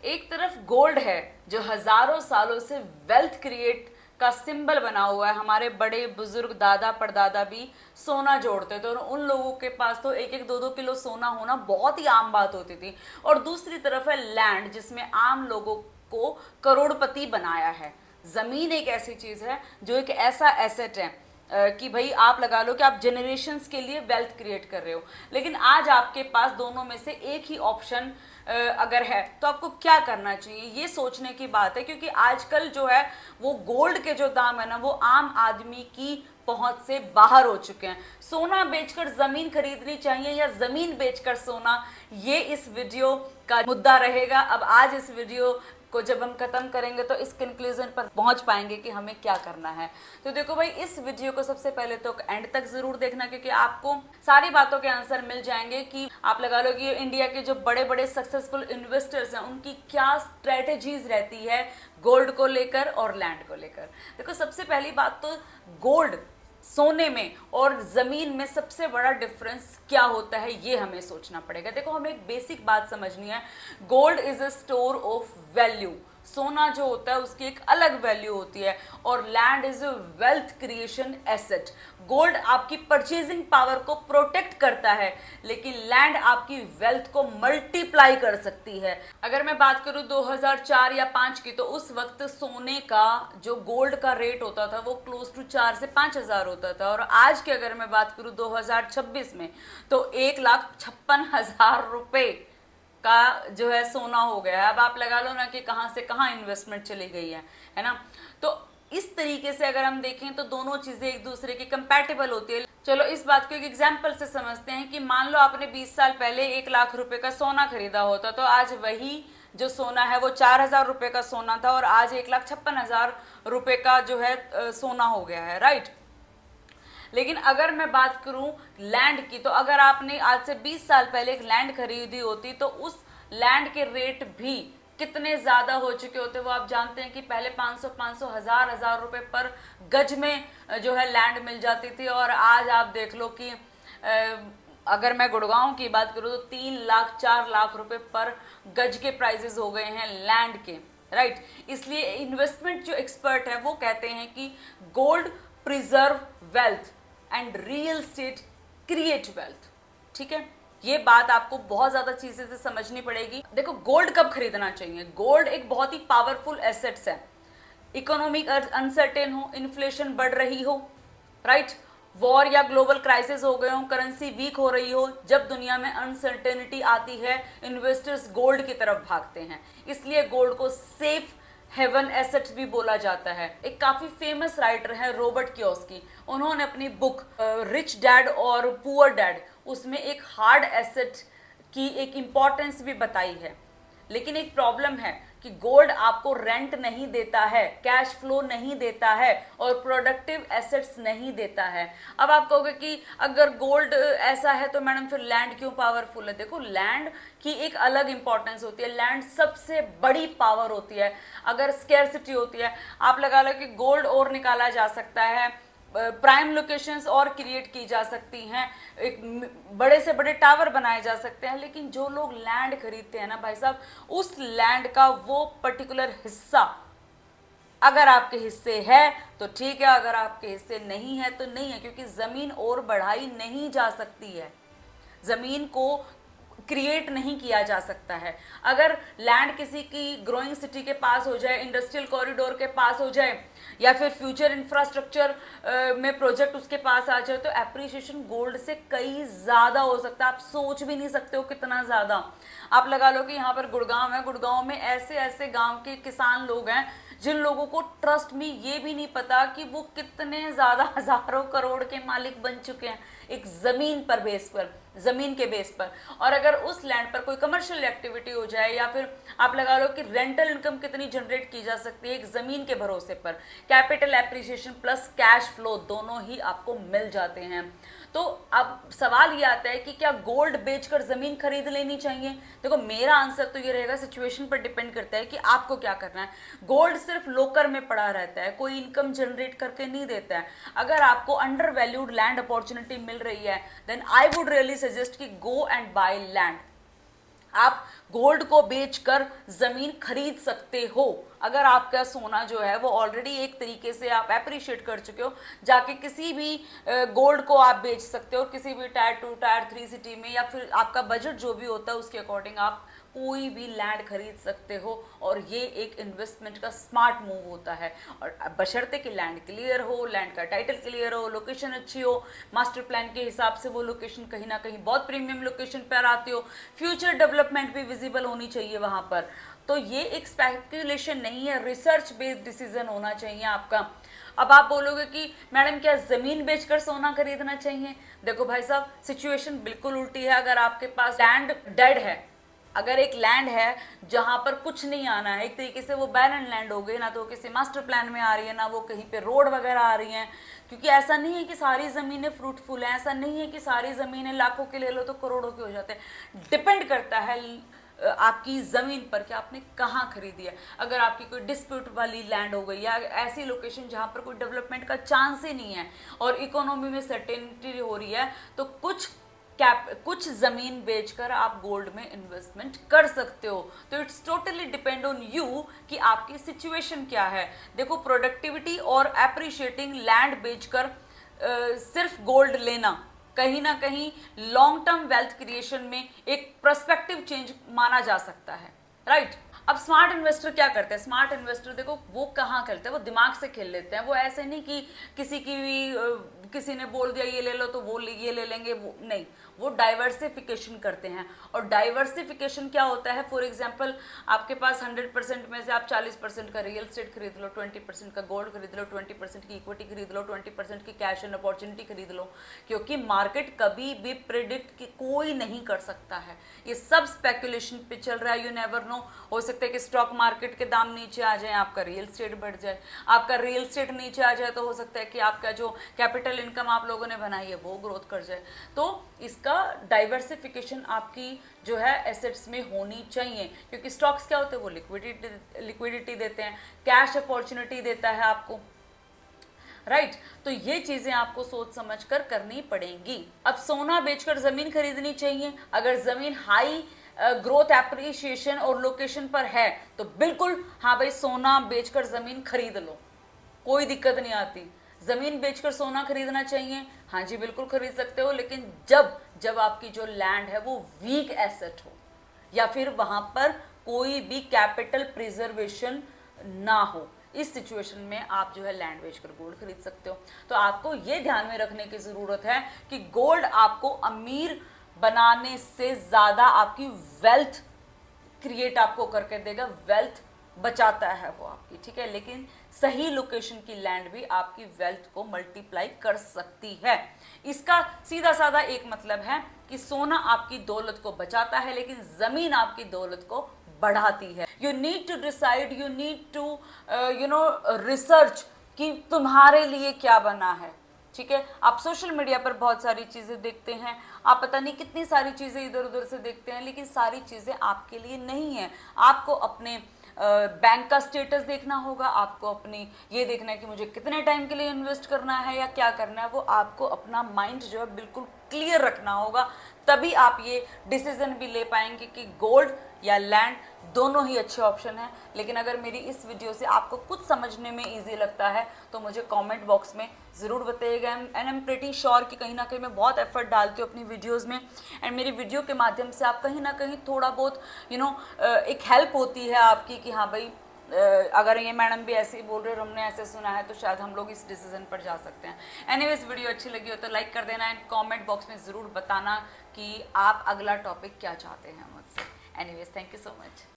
एक तरफ गोल्ड है जो हजारों सालों से वेल्थ क्रिएट का सिंबल बना हुआ है। हमारे बड़े बुजुर्ग दादा परदादा भी सोना जोड़ते थे और उन लोगों के पास तो एक एक दो दो किलो सोना होना बहुत ही आम बात होती थी। और दूसरी तरफ है लैंड, जिसमें आम लोगों को करोड़पति बनाया है। जमीन एक ऐसी चीज है जो एक ऐसा एसेट है कि भाई आप लगा लो कि आप जनरेशन्स के लिए वेल्थ क्रिएट कर रहे हो। लेकिन आज आपके पास दोनों में से एक ही ऑप्शन अगर है तो आपको क्या करना चाहिए, ये सोचने की बात है। क्योंकि आजकल जो है वो गोल्ड के जो दाम है ना, वो आम आदमी की पहुंच से बाहर हो चुके हैं। सोना बेचकर जमीन खरीदनी चाहिए या जमीन बेचकर सोना, ये इस वीडियो का मुद्दा रहेगा। अब आज इस वीडियो को जब हम खत्म करेंगे तो इस कंक्लूजन पर पहुंच पाएंगे कि हमें क्या करना है। तो देखो भाई, इस वीडियो को सबसे पहले तो एंड तक जरूर देखना, क्योंकि आपको सारी बातों के आंसर मिल जाएंगे कि आप लगा लो कि इंडिया के जो बड़े बड़े सक्सेसफुल इन्वेस्टर्स हैं उनकी क्या स्ट्रेटेजीज रहती है गोल्ड को लेकर और लैंड को लेकर। देखो, सबसे पहली बात तो गोल्ड, सोने में और जमीन में सबसे बड़ा डिफरेंस क्या होता है ये हमें सोचना पड़ेगा। देखो, हमें एक बेसिक बात समझनी है। Gold is a store of value. सोना जो होता है उसकी एक अलग वैल्यू होती है और land is a wealth creation asset. Gold आपकी परचेजिंग पावर को प्रोटेक्ट करता है, लेकिन लैंड आपकी वेल्थ को मल्टीप्लाई कर सकती है। अगर मैं बात करूं 2004 या 5 की, तो उस वक्त सोने का जो गोल्ड का रेट होता था वो क्लोज टू 4 से 5 हज़ार होता था। और आज की अगर मैं बात करूं 2026 में, तो 1,56,000 रुपए का जो है सोना हो गया है। अब आप लगा लो ना कि कहां से कहां इन्वेस्टमेंट चली गई है ना। तो इस तरीके से अगर हम देखें तो दोनों चीजें एक दूसरे की कंपैटिबल होती है। चलो इस बात को एक एग्जांपल से समझते हैं कि मान लो आपने 20 साल पहले 1,00,000 रुपए का सोना खरीदा होता, तो आज वही जो सोना है वो 4,000 रुपए का सोना था और आज 1,56,000 रुपए का जो है सोना हो गया है, राइट। लेकिन अगर मैं बात करूं लैंड की, तो अगर आपने आज से 20 साल पहले एक लैंड खरीदी होती तो उस लैंड के रेट भी कितने ज्यादा हो चुके होते वो आप जानते हैं कि पहले 500 हजार रुपए पर गज में जो है लैंड मिल जाती थी। और आज आप देख लो कि अगर मैं गुड़गांव की बात करूं तो 3 लाख 4 लाख रुपए पर गज के प्राइसेस हो गए हैं लैंड के, राइट। इसलिए इन्वेस्टमेंट जो एक्सपर्ट है वो कहते हैं कि gold preserve wealth and real estate create wealth. ठीक है, ये बात आपको बहुत ज्यादा चीजें से समझनी पड़ेगी। देखो, गोल्ड कब खरीदना चाहिए? गोल्ड एक बहुत ही पावरफुल एसेट्स है। इकोनॉमिक अनसर्टेन हो, इन्फ्लेशन बढ़ रही हो, राइट, वॉर या ग्लोबल क्राइसिस हो गए हो, करेंसी वीक हो रही हो, जब दुनिया में अनसर्टेनिटी आती है इन्वेस्टर्स गोल्ड की तरफ भागते हैं। इसलिए गोल्ड को सेफ हेवन एसेट्स भी बोला जाता है। एक काफी फेमस राइटर है रॉबर्ट कियोसाकी, उन्होंने अपनी बुक रिच डैड और पुअर डैड, उसमें एक हार्ड एसेट की एक इंपॉर्टेंस भी बताई है। लेकिन एक प्रॉब्लम है कि गोल्ड आपको रेंट नहीं देता है, कैश फ्लो नहीं देता है और प्रोडक्टिव एसेट्स नहीं देता है। अब आप कहोगे कि अगर गोल्ड ऐसा है तो मैडम फिर लैंड क्यों पावरफुल है? देखो, लैंड की एक अलग इंपॉर्टेंस होती है। लैंड सबसे बड़ी पावर होती है। अगर स्केर्सिटी होती है, आप लगा लो कि गोल्ड और निकाला जा सकता है, प्राइम लोकेशंस और क्रिएट की जा सकती हैं, एक बड़े से बड़े टावर बनाए जा सकते हैं। लेकिन जो लोग लैंड खरीदते हैं ना भाई साहब, उस लैंड का वो पर्टिकुलर हिस्सा अगर आपके हिस्से है तो ठीक है, अगर आपके हिस्से नहीं है तो नहीं है। क्योंकि जमीन और बढ़ाई नहीं जा सकती है, जमीन को क्रिएट नहीं किया जा सकता है। अगर लैंड किसी की ग्रोइंग सिटी के पास हो जाए, इंडस्ट्रियल कॉरिडोर के पास हो जाए या फिर फ्यूचर इंफ्रास्ट्रक्चर में प्रोजेक्ट उसके पास आ जाए, तो एप्रिसिएशन गोल्ड से कई ज्यादा हो सकता है। आप सोच भी नहीं सकते हो कितना ज्यादा। आप लगा लो कि यहाँ पर गुड़गांव है, गुड़गांव में ऐसे ऐसे गांव के किसान लोग हैं जिन लोगों को ट्रस्ट में ये भी नहीं पता कि वो कितने ज्यादा हजारों करोड़ के मालिक बन चुके हैं एक जमीन पर बेस पर, जमीन के बेस पर। और अगर उस लैंड पर कोई कमर्शियल एक्टिविटी हो जाए या फिर आप लगा लो कि रेंटल इनकम कितनी जनरेट की जा सकती है एक जमीन के भरोसे पर, capital appreciation plus cash flow दोनों ही आपको मिल जाते हैं। तो अब सवाल ये आता है कि क्या गोल्ड बेचकर जमीन खरीद लेनी चाहिए? देखो, मेरा आंसर तो ये रहेगा, सिचुएशन पर डिपेंड करता है कि आपको क्या करना है। गोल्ड सिर्फ लोकर में पड़ा रहता है, कोई इनकम जनरेट करके नहीं देता है। अगर आपको अंडर वैल्यूड लैंड अपॉर्चुनिटी मिल रही है, then I would really suggest कि गो एंड बाय लैंड। आप गोल्ड को बेचकर जमीन खरीद सकते हो। अगर आपका सोना जो है वो ऑलरेडी एक तरीके से आप एप्रिशिएट कर चुके हो, जाके किसी भी गोल्ड को आप बेच सकते हो किसी भी टायर 2 टायर 3 सिटी में, या फिर आपका बजट जो भी होता है उसके अकॉर्डिंग आप कोई भी लैंड खरीद सकते हो। और ये एक इन्वेस्टमेंट का स्मार्ट मूव होता है, और बशर्ते कि लैंड क्लियर हो, लैंड का टाइटल क्लियर हो, लोकेशन अच्छी हो, मास्टर प्लान के हिसाब से वो लोकेशन कहीं ना कहीं बहुत प्रीमियम लोकेशन पर आती हो, फ्यूचर डेवलपमेंट भी विजिबल होनी चाहिए वहाँ पर। तो ये एक स्पेकुलेशन नहीं है, रिसर्च बेस्ड डिसीजन होना चाहिए आपका। अब आप बोलोगे कि मैडम क्या ज़मीन बेचकर सोना खरीदना चाहिए? देखो भाई साहब, सिचुएशन बिल्कुल उल्टी है। अगर आपके पास लैंड डेड है, अगर एक लैंड है जहां पर कुछ नहीं आना है, एक तरीके से वो बैरन लैंड हो गई, ना तो किसी मास्टर प्लान में आ रही है, ना वो कहीं पे रोड वगैरह आ रही हैं, क्योंकि ऐसा नहीं है कि सारी ज़मीनें फ्रूटफुल हैं, ऐसा नहीं है कि सारी ज़मीनें लाखों के ले लो तो करोड़ों के हो जाते हैं। डिपेंड करता है आपकी ज़मीन पर कि आपने कहाँ खरीदी है। अगर आपकी कोई डिस्प्यूट वाली लैंड हो गई, या ऐसी लोकेशन जहाँ पर कोई डेवलपमेंट का चांस ही नहीं है और इकोनॉमी में सर्टेनिटी हो रही है, तो कुछ ज़मीन बेचकर आप गोल्ड में इन्वेस्टमेंट कर सकते हो। तो it's totally depend on you कि आपकी सिचुएशन क्या है। देखो, प्रोडक्टिविटी और एप्रिशिएटिंग लैंड बेचकर सिर्फ गोल्ड लेना कहीं ना कहीं लॉन्ग टर्म वेल्थ क्रिएशन में एक पर्सपेक्टिव चेंज माना जा सकता है, राइट? अब स्मार्ट इन्वेस्टर क्या करते हैं? स्मार्ट इन्वेस्टर देखो वो कहाँ खेलते हैं, वो दिमाग से खेल लेते हैं। वो ऐसे नहीं कि किसी की भी किसी ने बोल दिया ये ले लो तो वो ये ले लेंगे, वो नहीं, वो डाइवर्सिफिकेशन करते हैं। और डाइवर्सिफिकेशन क्या होता है? फॉर एग्जांपल, आपके पास 100% में से आप 40% का रियल एस्टेट खरीद लो, 20% का गोल्ड खरीद लो, 20% की इक्विटी खरीद लो, 20% की कैश एंड अपॉर्चुनिटी खरीद लो, क्योंकि मार्केट कभी भी प्रिडिक्ट कोई नहीं कर सकता है। ये सब स्पेकुलेशन पे चल रहा है, यू नेवर नो। हो सकता है कि स्टॉक मार्केट के दाम नीचे आ जाए, आपका रियल एस्टेट बढ़ जाए। आपका रियल एस्टेट नीचे आ जाए तो हो सकता है कि आपका जो कैपिटल इनकम आप लोगों ने बनाई है वो ग्रोथ कर जाए। तो इसका डाइवर्सिफिकेशन आपकी जो है एसेट्स में होनी चाहिए, क्योंकि स्टॉक्स क्या होते हैं? वो लिक्विडिटी देते हैं, कैश अपॉर्चुनिटी देता है आपको, राइट? तो ये चीजें आपको सोच समझ कर करनी पड़ेंगी। अब सोना बेचकर जमीन खरीदनी चाहिए। अगर जमीन हाई ग्रोथ एप्रिसिएशन और लोकेशन पर है तो बिल्कुल हाँ भाई, सोना बेचकर जमीन खरीद लो, कोई दिक्कत नहीं आती। जमीन बेचकर सोना खरीदना चाहिए, हाँ जी बिल्कुल खरीद सकते हो, लेकिन जब आपकी जो लैंड है वो वीक एसेट हो, या फिर वहां पर कोई भी कैपिटल प्रिजर्वेशन ना हो। इस सिचुएशन में आप जो है लैंड बेचकर गोल्ड खरीद सकते हो। तो आपको ये ध्यान में रखने की जरूरत है कि गोल्ड आपको अमीर बनाने से ज्यादा आपकी वेल्थ क्रिएट आपको करके देगा, वेल्थ बचाता है वो आपकी, ठीक है? लेकिन सही लोकेशन की लैंड भी आपकी वेल्थ को मल्टीप्लाई कर सकती है। इसका सीधा साधा एक मतलब है कि सोना आपकी दौलत को बचाता है, लेकिन जमीन आपकी दौलत को बढ़ाती है। You need to decide, you need to research कि तुम्हारे लिए क्या बना है, ठीक है? आप सोशल मीडिया पर बहुत सारी चीज़ें देखते हैं, आप पता नहीं कितनी सारी चीज़ें इधर उधर से देखते हैं, लेकिन सारी चीज़ें आपके लिए नहीं है। आपको अपने बैंक का स्टेटस देखना होगा, आपको अपनी ये देखना है कि मुझे कितने टाइम के लिए इन्वेस्ट करना है या क्या करना है। वो आपको अपना माइंड जो है बिल्कुल क्लियर रखना होगा, तभी आप ये डिसीजन भी ले पाएंगे कि गोल्ड या लैंड दोनों ही अच्छे ऑप्शन हैं। लेकिन अगर मेरी इस वीडियो से आपको कुछ समझने में इजी लगता है तो मुझे कमेंट बॉक्स में ज़रूर बताइएगा। And I am pretty sure कि कहीं ना कहीं मैं बहुत एफर्ट डालती हूँ अपनी वीडियोज़ में, एंड मेरी वीडियो के माध्यम से आप कहीं ना कहीं थोड़ा बहुत एक हेल्प होती है आपकी कि हाँ भाई, अगर ये मैडम भी ऐसे ही बोल रहे और हमने ऐसे सुना है तो शायद हम लोग इस डिसीजन पर जा सकते हैं। एनीवेज, वीडियो अच्छी लगी हो तो लाइक कर देना, एंड कमेंट बॉक्स में ज़रूर बताना कि आप अगला टॉपिक क्या चाहते हैं मुझसे। Anyways, thank you so much.